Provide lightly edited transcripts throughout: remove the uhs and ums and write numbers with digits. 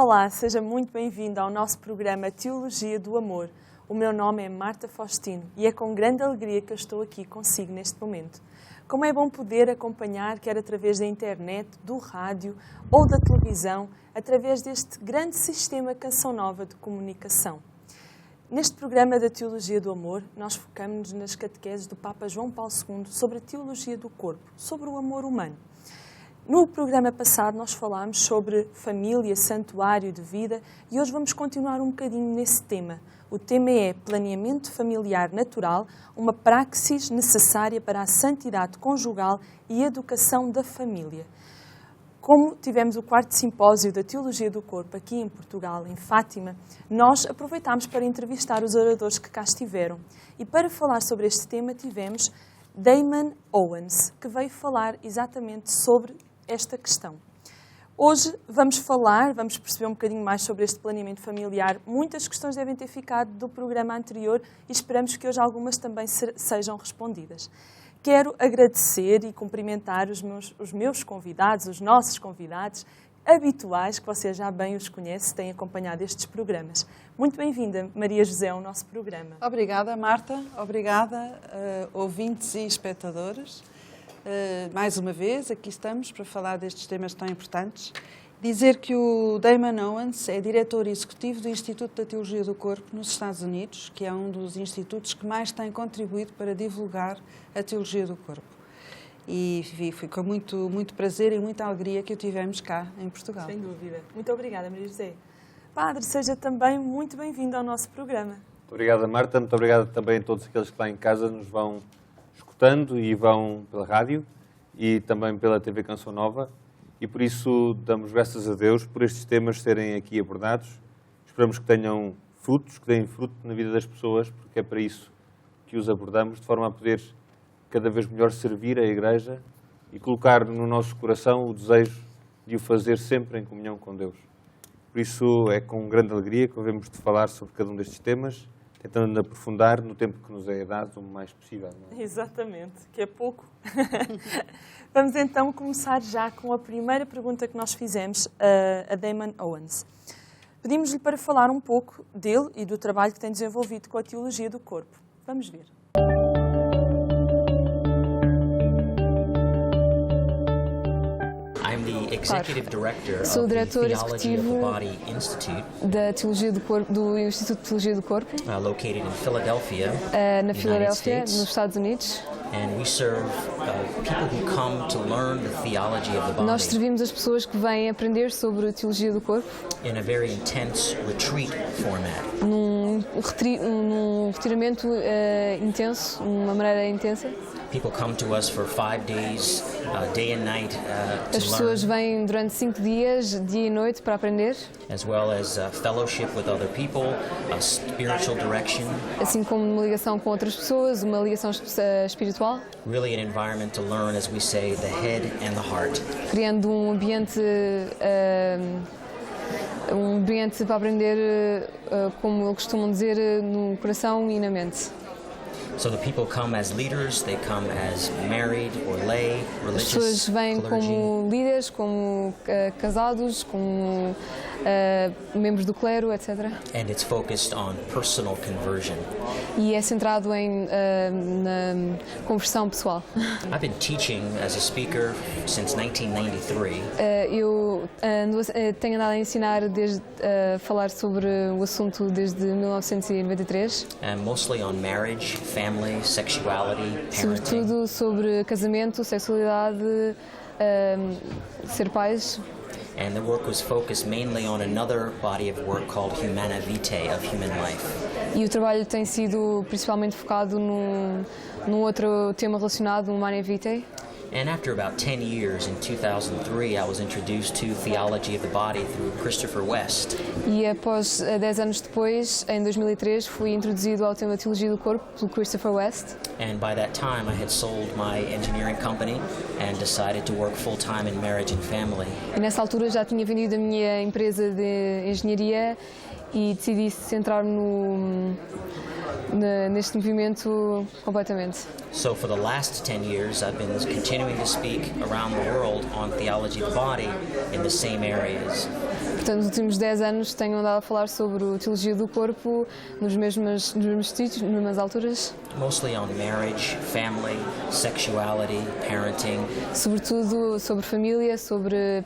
Olá, seja muito bem-vindo ao nosso programa Teologia do Amor. O meu nome é Marta Faustino e é com grande alegria que eu estou aqui consigo neste momento. Como é bom poder acompanhar, quer através da internet, do rádio ou da televisão, através deste grande sistema Canção Nova de comunicação. Neste programa da Teologia do Amor, nós focamos-nos nas catequeses do Papa João Paulo II sobre a teologia do corpo, sobre o amor humano. No programa passado nós falámos sobre família, santuário de vida e hoje vamos continuar um bocadinho nesse tema. O tema é planeamento familiar natural, uma praxis necessária para a santidade conjugal e educação da família. Como tivemos o 4º simpósio da Teologia do Corpo aqui em Portugal, em Fátima, nós aproveitámos para entrevistar os oradores que cá estiveram. E para falar sobre este tema tivemos Damon Owens, que veio falar exatamente sobre esta questão. Hoje vamos perceber um bocadinho mais sobre este planeamento familiar. Muitas questões devem ter ficado do programa anterior e esperamos que hoje algumas também sejam respondidas. Quero agradecer e cumprimentar os meus convidados, os nossos convidados habituais, que vocês já bem os conhecem, têm acompanhado estes programas. Muito bem-vinda, Maria José, ao nosso programa. Obrigada, Marta. Obrigada, ouvintes e espectadores. Mais uma vez, aqui estamos para falar destes temas tão importantes. Dizer que o Damon Owens é diretor executivo do Instituto da Teologia do Corpo nos Estados Unidos, que é um dos institutos que mais tem contribuído para divulgar a teologia do corpo. E foi com muito prazer e muita alegria que o tivemos cá em Portugal. Sem dúvida. Muito obrigada, Maria José. Padre, seja também muito bem-vindo ao nosso programa. Muito obrigada, Marta. Muito obrigado também a todos aqueles que lá em casa nos vão escutando e vão pela rádio e também pela TV Canção Nova. E por isso damos graças a Deus por estes temas serem aqui abordados. Esperamos que tenham frutos, que deem fruto na vida das pessoas, porque é para isso que os abordamos, de forma a poder cada vez melhor servir a Igreja e colocar no nosso coração o desejo de o fazer sempre em comunhão com Deus. Por isso é com grande alegria que devemos de falar sobre cada um destes temas, tentando aprofundar no tempo que nos é dado o mais possível. Não é? Exatamente, que é pouco. Vamos então começar já com a primeira pergunta que nós fizemos a Damon Owens. Pedimos-lhe para falar um pouco dele e do trabalho que tem desenvolvido com a teologia do corpo. Vamos ver. Sou o diretor executivo da Teologia do Corpo, do Instituto de Teologia do Corpo, na Filadélfia, nos Estados Unidos. Nós servimos as pessoas que vêm aprender sobre a teologia do corpo num retiramento intenso, numa maneira intensa. As pessoas vêm durante 5 dias, dia e noite, para aprender. Assim como uma ligação com outras pessoas, uma ligação espiritual. Criando um ambiente para aprender, como eles costumam dizer, no coração e na mente. As pessoas vêm como líderes, como casados, como membros do clero, etc. E é centrado na conversão pessoal. Eu tenho andado a ensinar a falar sobre o assunto desde 1993. Sobretudo sobre casamento, sexualidade, ser pais. And the work was focused mainly on another body of work called Humana Vitae, of human life. E o trabalho tem sido principalmente focado num outro tema relacionado, o Humana Vitae. And after about 10 years, in 2003, I was introduced to theology of the body through Christopher West. E após 10 anos depois, em 2003, fui introduzido ao tema Teologia do Corpo pelo Christopher West. And by that time, I had sold my engineering company and decided to work full-time in marriage and family. E nessa altura já tinha vendido a minha empresa de engenharia e decidi centrar-me neste movimento completamente. So for the last 10 years, I've been continuing to speak around the world on theology of the body in the same areas. Portanto, nos últimos 10 anos tenho andado a falar sobre a teologia do corpo nos mesmos sítios, nas mesmas alturas. Mostly on marriage, family, sexuality, parenting. Sobretudo sobre família, sobre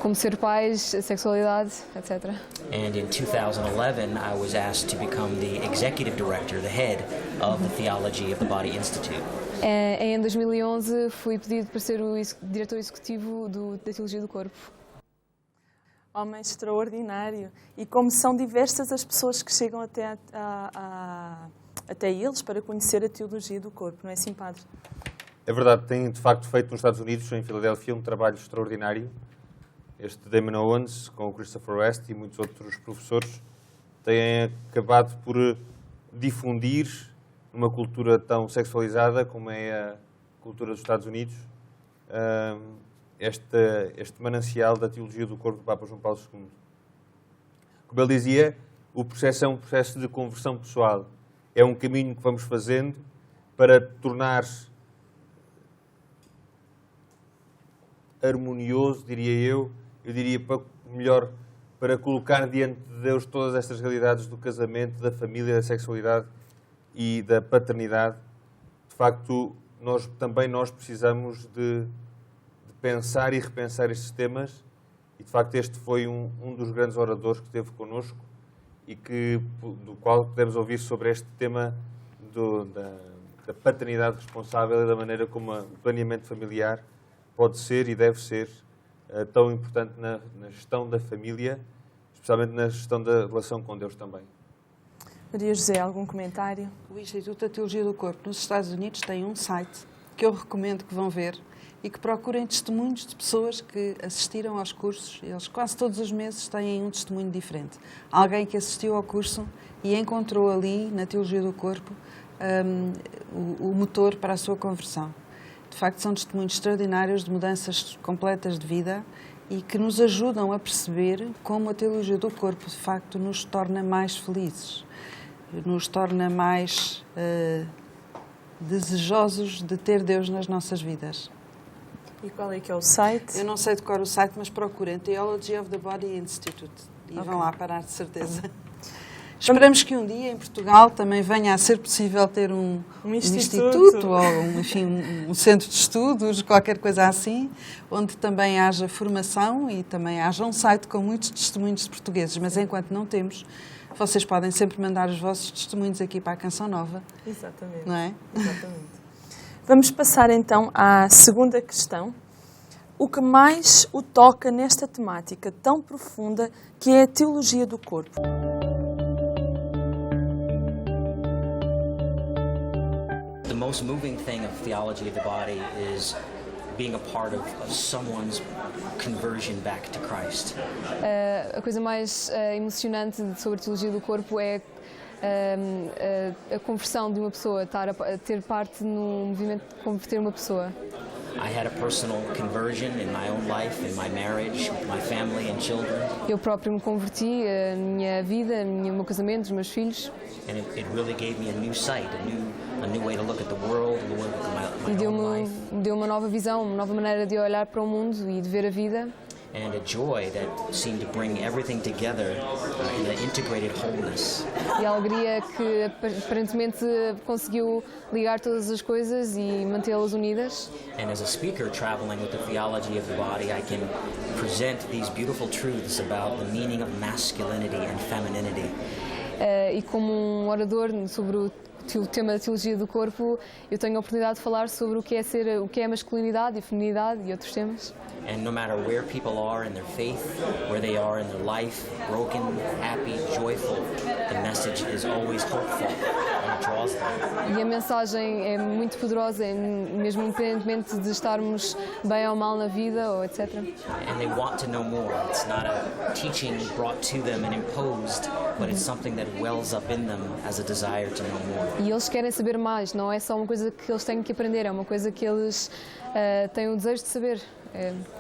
como ser pais, sexualidade, etc. And in 2011, I was asked to become the executive director, the head of the Theology of the Body Institute. Em 2011 fui pedido para ser o diretor executivo da teologia do corpo. Homem extraordinário. E como são diversas as pessoas que chegam até eles para conhecer a teologia do corpo, não é assim, Padre? É verdade, tem de facto feito nos Estados Unidos, em Filadélfia, um trabalho extraordinário. Este Damon Owens, com o Christopher West e muitos outros professores, têm acabado por difundir numa cultura tão sexualizada como é a cultura dos Estados Unidos, este manancial da teologia do corpo do Papa João Paulo II. Como ele dizia, o processo é um processo de conversão pessoal. É um caminho que vamos fazendo para tornar harmonioso, diria eu diria melhor, para colocar diante de Deus todas estas realidades do casamento, da família, da sexualidade e da paternidade. De facto, nós precisamos de pensar e repensar estes temas, e de facto este foi um dos grandes oradores que esteve connosco e do qual podemos ouvir sobre este tema da paternidade responsável e da maneira como o planeamento familiar pode ser e deve ser tão importante na gestão da família, especialmente na gestão da relação com Deus também. Maria José, algum comentário? O Instituto da Teologia do Corpo nos Estados Unidos tem um site que eu recomendo que vão ver e que procurem testemunhos de pessoas que assistiram aos cursos. Eles quase todos os meses têm um testemunho diferente. Alguém que assistiu ao curso e encontrou ali, na Teologia do Corpo, o motor para a sua conversão. De facto, são testemunhos extraordinários de mudanças completas de vida e que nos ajudam a perceber como a teologia do corpo, de facto, nos torna mais felizes, nos torna mais desejosos de ter Deus nas nossas vidas. E qual é que é o site? Eu não sei de cor o site, mas procurem Theology of the Body Institute e vão lá parar, de certeza. Esperamos que um dia em Portugal também venha a ser possível ter um instituto ou um centro de estudos, qualquer coisa assim, onde também haja formação e também haja um site com muitos testemunhos de portugueses. Mas enquanto não temos, vocês podem sempre mandar os vossos testemunhos aqui para a Canção Nova. Exatamente. Não é? Exatamente. Vamos passar então à segunda questão. O que mais o toca nesta temática tão profunda que é a teologia do corpo? The most moving thing of theology of the body is being a part of someone's conversion back to Christ. A coisa mais emocionante sobre a teologia do corpo é a conversão de uma pessoa, ter parte no movimento de converter uma pessoa. I had a personal conversion in my own life, in my marriage, with my family and children. Eu próprio me converti, a minha vida, o meu casamento, os meus filhos. And it really gave me a new sight, a new way to look at the world, to look at my own life. Deu uma nova visão, uma nova maneira de olhar para o mundo e de ver a vida. And a joy that seemed to bring everything together in an integrated wholeness. E a alegria que aparentemente conseguiu ligar todas as coisas e mantê-las unidas. And as a speaker traveling with the theology of the body, I can present these beautiful truths about the meaning of masculinity and femininity. E como um orador sobre o tema da teologia do corpo, eu tenho a oportunidade de falar sobre o que é masculinidade e feminidade e outros temas. And no matter where people are in their faith, where they are in their life, broken, happy, joyful, the message is always hopeful and it draws them. E a mensagem é muito poderosa, mesmo independentemente de estarmos bem ou mal na vida, ou etc. And they want to know more. It's not a teaching brought to them and imposed, but it's something that wells up in them as a desire to know more. E eles querem saber mais, não é só uma coisa que eles têm que aprender, é uma coisa que eles têm o desejo de saber.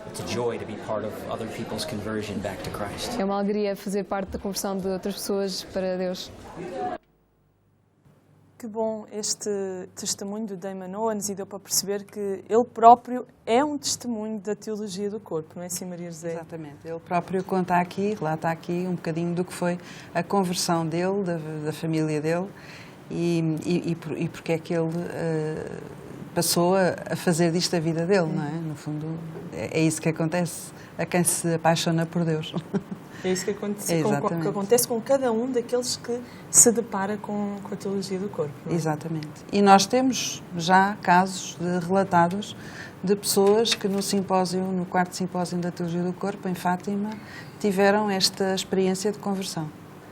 It's a joy to be part of other people's conversion back to Christ. É uma alegria fazer parte da conversão de outras pessoas para Deus. Que bom este testemunho do Damon Owens, e deu para perceber que ele próprio é um testemunho da teologia do corpo, não é assim, Maria José? Exatamente. Ele próprio conta aqui, relata aqui um bocadinho do que foi a conversão dele, da família dele, e porque é que ele passou a fazer disto a vida dele, não é? No fundo, é isso que acontece a quem se apaixona por Deus. É isso que acontece com cada um daqueles que se depara com a teologia do corpo. Não é? Exatamente. E nós temos já casos relatados de pessoas que no quarto simpósio da teologia do corpo, em Fátima, tiveram esta experiência de conversão.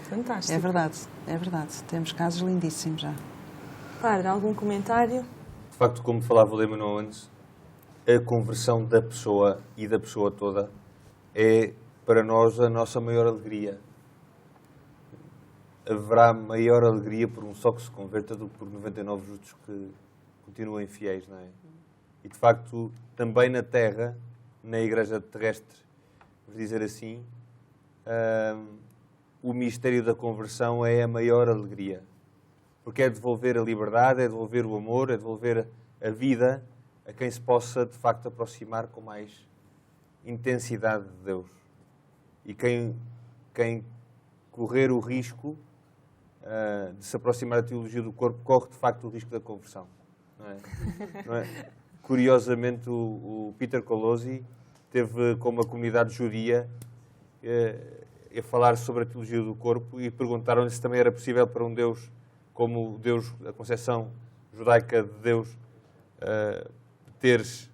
Fantástico. É verdade. Temos casos lindíssimos já. Padre, algum comentário? De facto, como falava o Damon Owens, a conversão da pessoa e da pessoa toda é, para nós, a nossa maior alegria. Haverá maior alegria por um só que se converta do que por 99 justos que continuem fiéis, não é? E, de facto, também na Terra, na Igreja terrestre, vamos dizer assim, o mistério da conversão é a maior alegria. Porque é devolver a liberdade, é devolver o amor, é devolver a vida a quem se possa, de facto, aproximar com mais intensidade de Deus. E quem correr o risco de se aproximar da teologia do corpo, corre, de facto, o risco da conversão. Não é? Curiosamente, o Peter Colossi teve com uma comunidade judia a falar sobre a teologia do corpo e perguntaram-lhe se também era possível para um Deus como Deus, a concepção judaica de Deus, teres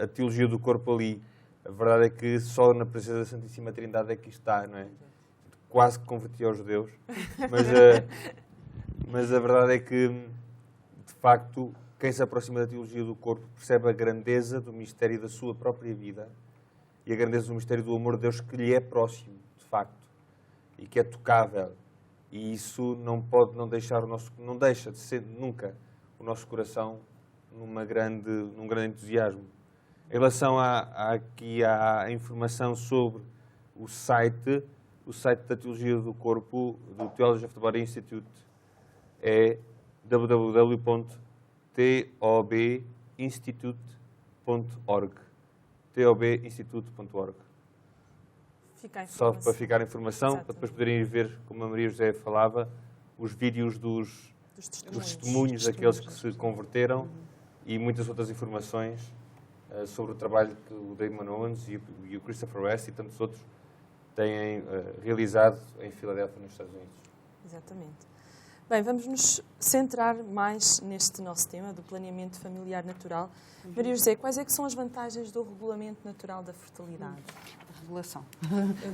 a teologia do corpo ali. A verdade é que só na presença da Santíssima Trindade é que isto está, não é? Quase que converti aos judeus. Mas a verdade é que, de facto, quem se aproxima da teologia do corpo percebe a grandeza do mistério da sua própria vida e a grandeza do mistério do amor de Deus que lhe é próximo, de facto, e que é tocável. E isso não deixa de ser nunca o nosso coração num grande entusiasmo. Em relação aqui à informação sobre o site da Teologia do Corpo, do Theology of the Body Institute, é www.tobinstitute.org. tobinstitute.org. Só para ficar a informação, exatamente, para depois poderem ir ver, como a Maria José falava, os vídeos dos testemunhos daqueles que se converteram e muitas outras informações sobre o trabalho que o Damon Owens e o Christopher West e tantos outros têm realizado em Filadélfia, nos Estados Unidos. Exatamente. Bem, vamos nos centrar mais neste nosso tema do planeamento familiar natural. Maria José, quais é que são as vantagens do regulamento natural da fertilidade? Regulação.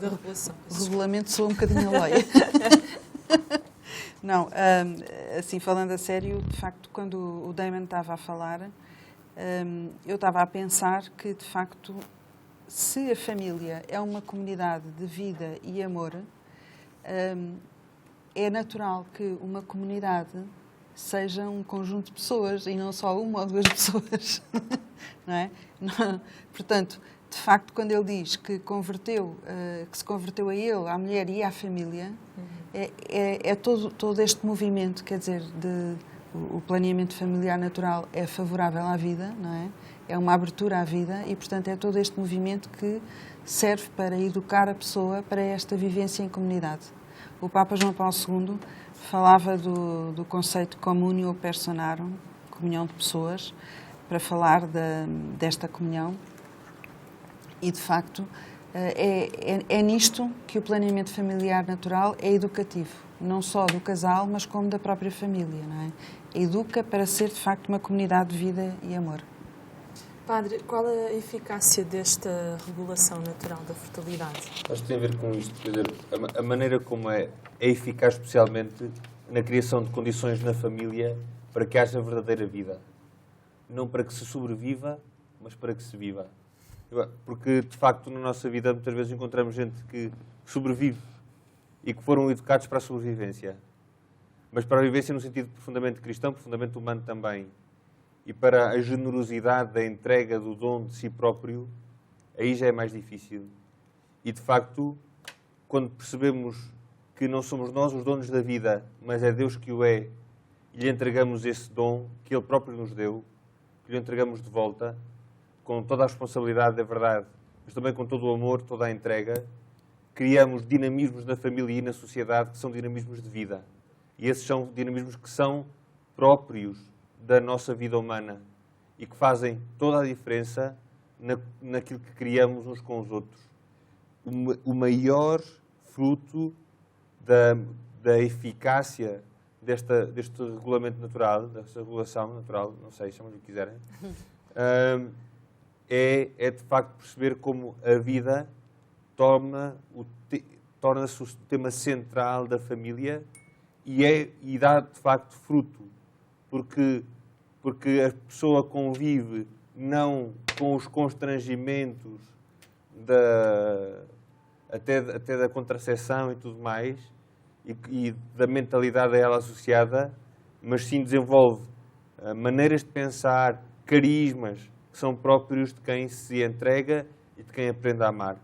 Da regulação. O regulamento soa um bocadinho a lei. Não, assim, falando a sério, de facto, quando o Damon estava a falar, eu estava a pensar que, de facto, se a família é uma comunidade de vida e amor, é natural que uma comunidade seja um conjunto de pessoas e não só uma ou duas pessoas. Não é? Não, portanto, de facto, quando ele diz que se converteu a ele, à mulher e à família, é todo este movimento, quer dizer, o planeamento familiar natural é favorável à vida, não é? É uma abertura à vida e, portanto, é todo este movimento que serve para educar a pessoa para esta vivência em comunidade. O Papa João Paulo II falava do conceito communio personarum, comunhão de pessoas, para falar desta comunhão. E, de facto, é nisto que o planeamento familiar natural é educativo. Não só do casal, mas como da própria família, não é? Educa para ser, de facto, uma comunidade de vida e amor. Padre, qual a eficácia desta regulação natural da fertilidade? Acho que tem a ver com isto, quer dizer, a maneira como é eficaz, especialmente na criação de condições na família para que haja verdadeira vida. Não para que se sobreviva, mas para que se viva. Porque, de facto, na nossa vida, muitas vezes encontramos gente que sobrevive e que foram educados para a sobrevivência. Mas para a vivência no sentido profundamente cristão, profundamente humano também. E para a generosidade da entrega do dom de si próprio, aí já é mais difícil. E, de facto, quando percebemos que não somos nós os donos da vida, mas é Deus que o é, e lhe entregamos esse dom que Ele próprio nos deu, que lhe entregamos de volta, com toda a responsabilidade, é verdade, mas também com todo o amor, toda a entrega, criamos dinamismos na família e na sociedade que são dinamismos de vida. E esses são dinamismos que são próprios da nossa vida humana e que fazem toda a diferença naquilo que criamos uns com os outros. O maior fruto da eficácia deste regulamento natural, desta regulação natural, não sei, chamem-lhe o que quiserem, é de facto perceber como a vida torna-se o tema central da família e dá de facto fruto, porque a pessoa convive não com os constrangimentos até da contracepção e tudo mais, e da mentalidade a ela associada, mas sim desenvolve maneiras de pensar, carismas, que são próprios de quem se entrega e de quem aprende a amar.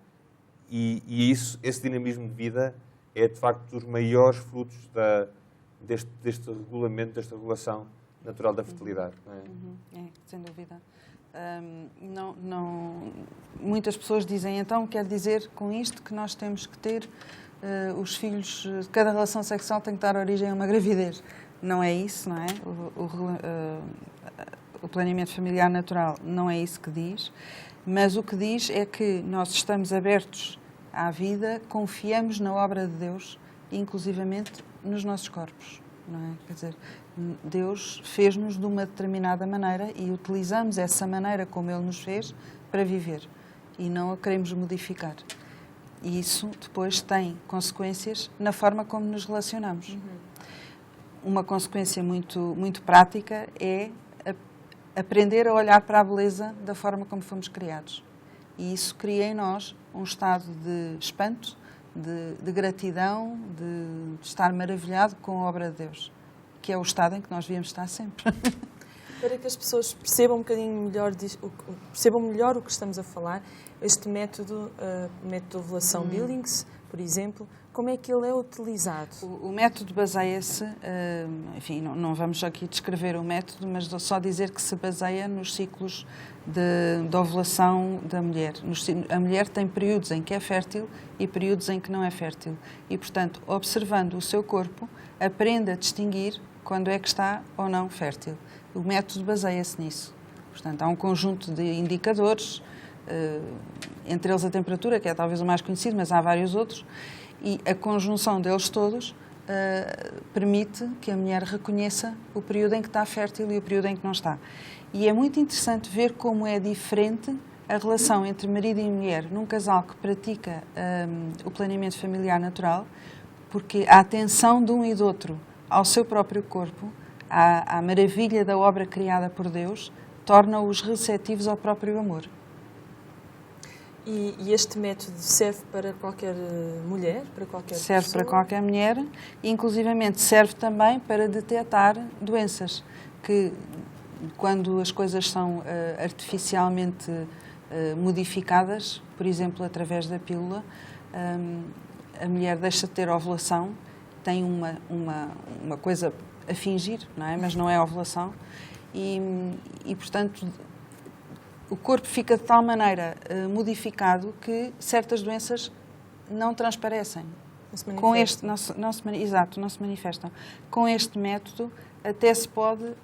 E esse dinamismo de vida é, de facto, dos maiores frutos deste regulamento, desta regulação natural da fertilidade. Não é? É, sem dúvida. Muitas pessoas dizem, então, quer dizer com isto que nós temos que ter os filhos, cada relação sexual tem que dar origem a uma gravidez. Não é isso, não é? O planeamento familiar natural não é isso que diz, mas o que diz é que nós estamos abertos à vida, confiamos na obra de Deus, inclusivamente nos nossos corpos, não é? Quer dizer, Deus fez-nos de uma determinada maneira e utilizamos essa maneira como Ele nos fez para viver e não a queremos modificar. E isso depois tem consequências na forma como nos relacionamos. Uma consequência muito prática é aprender a olhar para a beleza da forma como fomos criados. E isso cria em nós um estado de espanto, de gratidão, de estar maravilhado com a obra de Deus, que é o estado em que nós devíamos estar sempre. Para que as pessoas percebam um bocadinho melhor, percebam melhor o que estamos a falar, este método de ovulação Billings, por exemplo, como é que ele é utilizado? O método baseia-se, enfim, não vamos aqui descrever o método, mas só dizer que se baseia nos ciclos de ovulação da mulher. A mulher tem períodos em que é fértil e períodos em que não é fértil. E, portanto, observando o seu corpo, aprende a distinguir quando é que está ou não fértil. O método baseia-se nisso. Portanto, há um conjunto de indicadores, entre eles a temperatura, que é talvez o mais conhecido, mas há vários outros, e a conjunção deles todos permite que a mulher reconheça o período em que está fértil e o período em que não está. E é muito interessante ver como é diferente a relação entre marido e mulher num casal que pratica o planeamento familiar natural, porque a atenção de um e do outro ao seu próprio corpo, à maravilha da obra criada por Deus, torna-os receptivos ao próprio amor. E este método serve para qualquer mulher, para qualquer Serve pessoa? para qualquer mulher e, inclusivamente, serve também para detectar doenças, que quando as coisas são artificialmente modificadas, por exemplo, através da pílula, a mulher deixa de ter ovulação, tem uma coisa a fingir, não é? Mas não é ovulação, e portanto, o corpo fica de tal maneira modificado que certas doenças não transparecem. Não se manifestam. Com este método, até se pode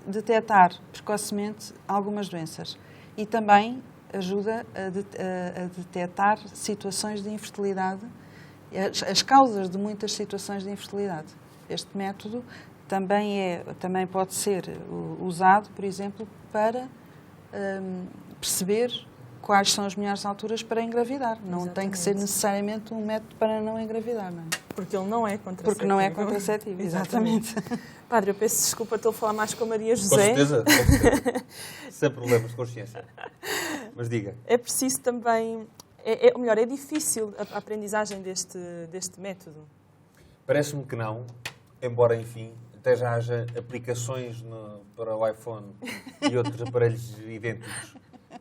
detectar precocemente algumas doenças. E também ajuda a detectar situações de infertilidade, as causas de muitas situações de infertilidade. Este método também pode ser usado, por exemplo, para perceber quais são as melhores alturas para engravidar. Não Exatamente. Tem que ser necessariamente um método para não engravidar, não é? Porque ele não é contraceptivo. Porque não é contraceptivo, exatamente. Padre, eu peço desculpa, estou a falar mais com a Maria Com José. certeza. Sem problemas de consciência. Mas diga. É preciso também... Ou melhor, é difícil a aprendizagem deste método? Parece-me que não, embora, enfim, até já haja aplicações para o iPhone e outros aparelhos idênticos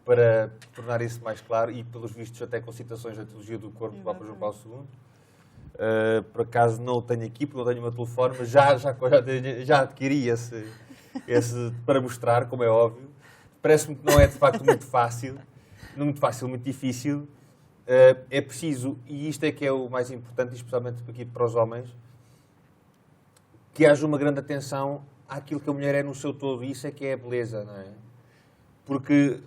para tornar isso mais claro e, pelos vistos, até com citações da Teologia do Corpo do Papa João Paulo II. por acaso não o tenho aqui, porque não tenho o meu telefone, mas já adquiri esse para mostrar, como é óbvio. Parece-me que não é de facto muito fácil, muito difícil. É preciso, e isto é que é o mais importante, especialmente aqui para os homens, que haja uma grande atenção àquilo que a mulher é no seu todo. E isso é que é a beleza, não é? Porque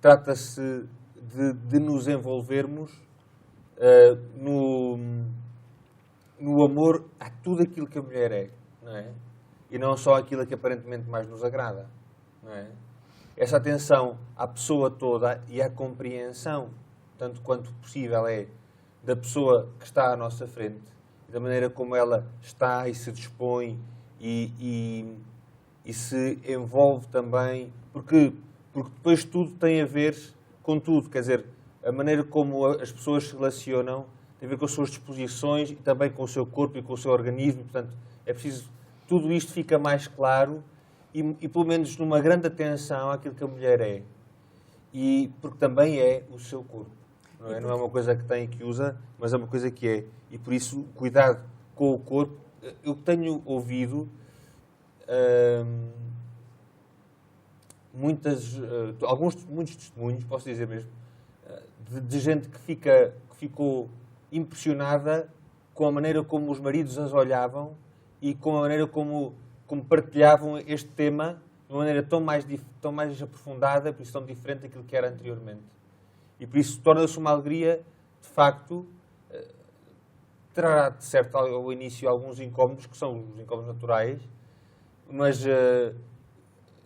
trata-se de nos envolvermos no amor a tudo aquilo que a mulher é, não é? E não só aquilo que aparentemente mais nos agrada, não é? Essa atenção à pessoa toda e à compreensão, tanto quanto possível é, da pessoa que está à nossa frente, da maneira como ela está e se dispõe e se envolve também, porque depois tudo tem a ver com tudo, quer dizer, a maneira como as pessoas se relacionam tem a ver com as suas disposições e também com o seu corpo e com o seu organismo, portanto, é preciso, tudo isto fica mais claro e pelo menos numa grande atenção àquilo que a mulher é, e porque também é o seu corpo, não é? Não é uma coisa que tem e que usa, mas é uma coisa que é, e por isso, cuidado com o corpo. Eu tenho ouvido muitos testemunhos, posso dizer mesmo, de gente que ficou impressionada com a maneira como os maridos as olhavam e com a maneira como partilhavam este tema de uma maneira tão mais aprofundada, por isso tão diferente daquilo que era anteriormente. E por isso torna-se uma alegria, de facto, trará de certo ao início alguns incómodos, que são os incómodos naturais, mas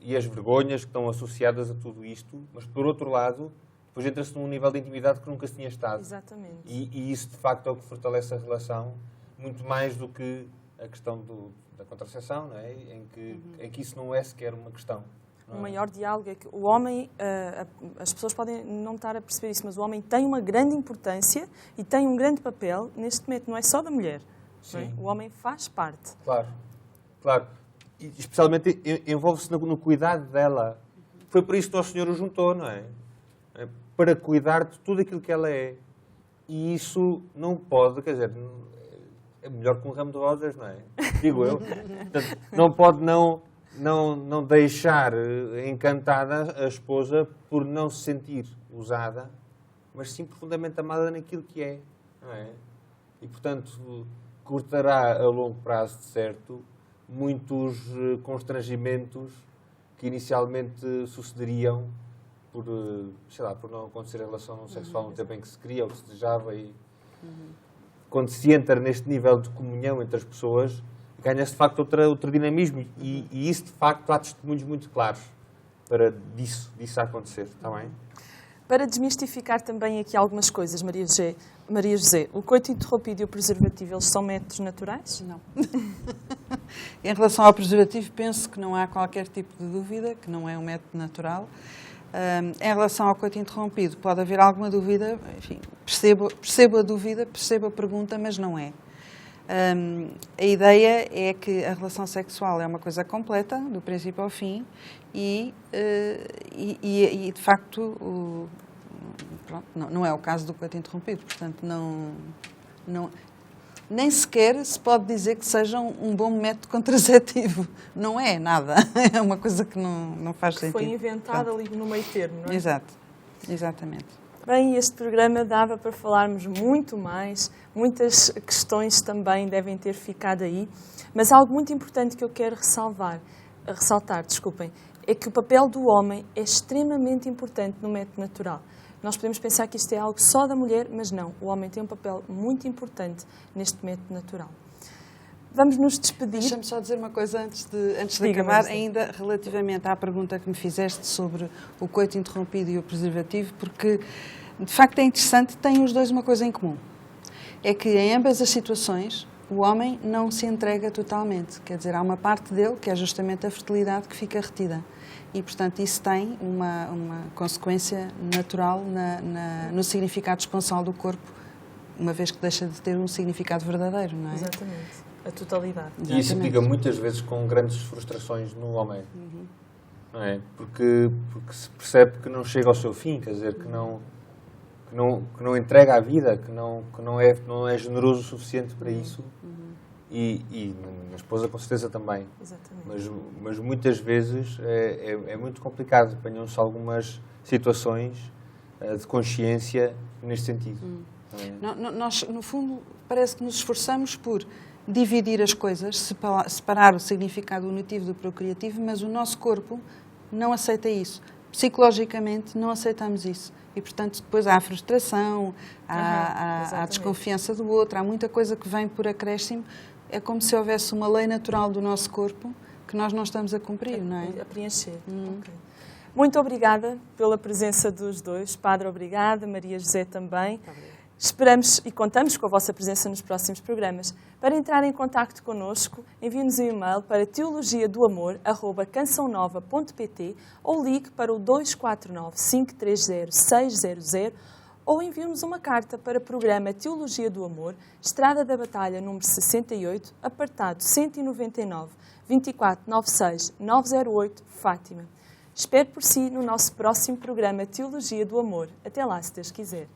e as vergonhas que estão associadas a tudo isto, mas por outro lado, depois entra-se num nível de intimidade que nunca se tinha estado. Exatamente. E isso, de facto, é o que fortalece a relação, muito mais do que a questão da contracepção, não é? em que isso não é sequer uma questão. O maior diálogo é que o homem, as pessoas podem não estar a perceber isso, mas o homem tem uma grande importância e tem um grande papel neste momento, não é só da mulher. Não é? O homem faz parte. Claro, claro. E, especialmente envolve-se no cuidado dela. Foi por isso que o Nosso Senhor o juntou, não é? Para cuidar de tudo aquilo que ela é. E isso não pode, quer dizer, é melhor que um ramo de rosas, não é? Digo eu. Portanto, não pode não deixar encantada a esposa por não se sentir usada, mas sim profundamente amada naquilo que é, não é? E, portanto, cortará a longo prazo, de certo, muitos constrangimentos que inicialmente sucederiam por não acontecer a relação sexual no tempo em que se queria ou que se desejava. E quando se entra neste nível de comunhão entre as pessoas, ganha-se de facto outro dinamismo e isso de facto há testemunhos muito claros para disso acontecer, está bem? Para desmistificar também aqui algumas coisas, Maria José, o coito interrompido e o preservativo, eles são métodos naturais? Não. Em relação ao preservativo, penso que não há qualquer tipo de dúvida, que não é um método natural. Em relação ao coito interrompido, pode haver alguma dúvida, enfim, percebo a dúvida, percebo a pergunta, mas não é. A ideia é que a relação sexual é uma coisa completa, do princípio ao fim, e de facto, pronto, não é o caso do coito interrompido, portanto, nem sequer se pode dizer que seja um bom método contraceptivo. Não é nada. É uma coisa que não faz sentido. Foi inventado ali no meio termo, não é? Exato. Exatamente. Bem, este programa dava para falarmos muito mais, muitas questões também devem ter ficado aí, mas algo muito importante que eu quero ressaltar, é que o papel do homem é extremamente importante no método natural. Nós podemos pensar que isto é algo só da mulher, mas não. O homem tem um papel muito importante neste método natural. Vamos nos despedir. Deixa-me só dizer uma coisa antes de acabar, ainda relativamente à pergunta que me fizeste sobre o coito interrompido e o preservativo, porque, de facto, é interessante, têm os dois uma coisa em comum. É que, em ambas as situações, o homem não se entrega totalmente. Quer dizer, há uma parte dele, que é justamente a fertilidade, que fica retida. E, portanto, isso tem uma consequência natural no significado esponsal do corpo, uma vez que deixa de ter um significado verdadeiro, não é? Exatamente. A totalidade. E isso implica muitas vezes com grandes frustrações no homem. Não é? Porque se percebe que não chega ao seu fim, quer dizer, que que não entrega a vida, que não é generoso o suficiente para isso. E minha esposa com certeza também. Exatamente. Mas muitas vezes é muito complicado. Apanham-se algumas situações de consciência neste sentido. Nós, no fundo, parece que nos esforçamos por dividir as coisas, separar o significado unitivo do procriativo, mas o nosso corpo não aceita isso. Psicologicamente não aceitamos isso. E, portanto, depois há a frustração, há a desconfiança do outro, há muita coisa que vem por acréscimo. É como se houvesse uma lei natural do nosso corpo que nós não estamos a cumprir, não é? A preencher. Okay. Muito obrigada pela presença dos dois. Padre, obrigada. Maria José também. Esperamos e contamos com a vossa presença nos próximos programas. Para entrar em contacto connosco, envie-nos um e-mail para teologiadoamor@cançãonova.pt ou ligue para o 249 530 600 ou envie-nos uma carta para o programa Teologia do Amor, Estrada da Batalha, número 68, apartado 199, 2496 908, Fátima. Espero por si no nosso próximo programa Teologia do Amor. Até lá, se Deus quiser.